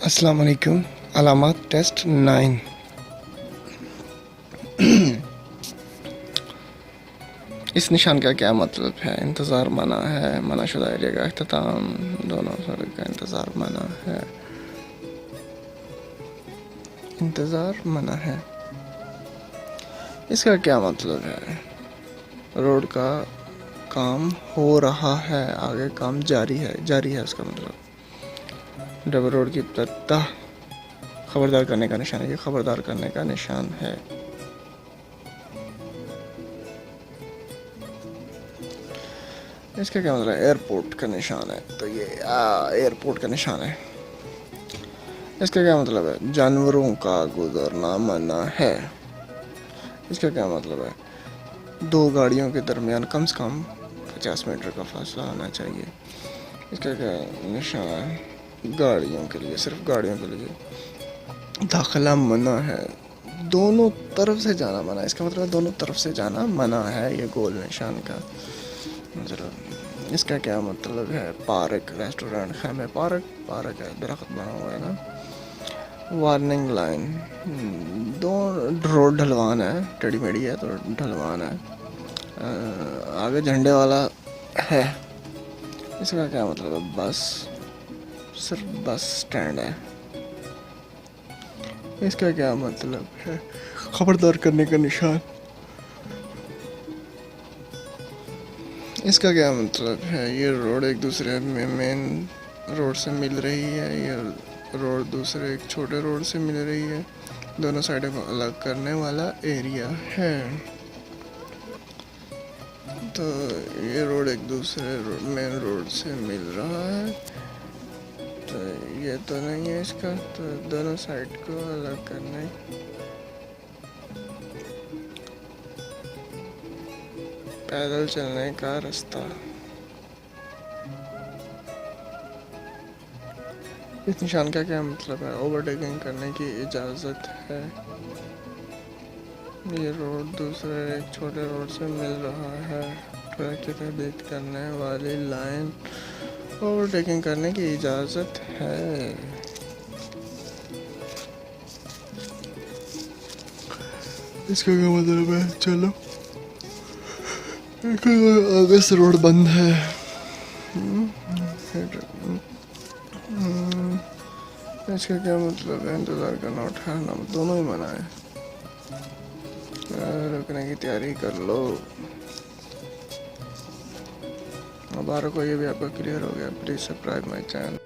अस्सलाम वालेकुम। अलामत टेस्ट 9। इस निशान का क्या मतलब है? इंतज़ार मना है, मनाशुदा एरिया का अख्ताम, दोनों सड़क का इंतज़ार मना है। इंतज़ार मना है, इसका क्या मतलब है? रोड का काम हो रहा है, आगे काम जारी है उसका मतलब। डबल रोड की इब्तिदा खबरदार करने का निशान है, ये खबरदार करने का निशान है। इसका क्या मतलब है? एयरपोर्ट का निशान है, तो ये एयरपोर्ट का निशान है। इसका क्या मतलब है? जानवरों का गुजरना मना है। इसका क्या मतलब है? दो गाड़ियों के दरमियान कम से कम 50 मीटर का फासला होना चाहिए। इसका क्या निशान है? गाड़ियों के लिए, सिर्फ गाड़ियों के लिए दाखिला मना है, दोनों तरफ से जाना मना है। इसका मतलब है दोनों तरफ से जाना मना है, ये गोल निशान का मतलब। इसका क्या मतलब है? पार्क, रेस्टोरेंट, खैमे, पार्क है, दरख्त बना हुआ है ना। वार्निंग लाइन, दो रोड ढलवान है, टेढ़ी मेढ़ी है तो ढलवान है। आगे झंडे वाला है, इसका क्या मतलब है? बस, सिर्फ बस स्टैंड है। इसका क्या मतलब है? खबरदार करने का निशान। इसका क्या मतलब है? ये रोड एक दूसरे में मेन रोड से मिल रही है, ये रोड दूसरे एक छोटे रोड से मिल रही है, दोनों साइडों को अलग करने वाला एरिया है। तो ये रोड एक दूसरे मेन रोड से मिल रहा है, तो ये तो नहीं है इसका, तो दोनों साइड को अलग करने, पैदल चलने का रास्ता। इस निशान का क्या मतलब है? ओवरटेकिंग करने की इजाज़त है। ये रोड दूसरे एक छोटे रोड से मिल रहा है, ट्रैक की तहदीद करने वाली लाइन, ओवरटेकिंग करने की इजाज़त है। इसका क्या मतलब है? चलो, आगे से रोड बंद है। इसका क्या मतलब है? इंतज़ार करना, उठाना, दोनों ही मना है। रुकने की तैयारी कर लो। मुबारक हो, ये भी आपका क्लियर हो गया। Please subscribe my channel.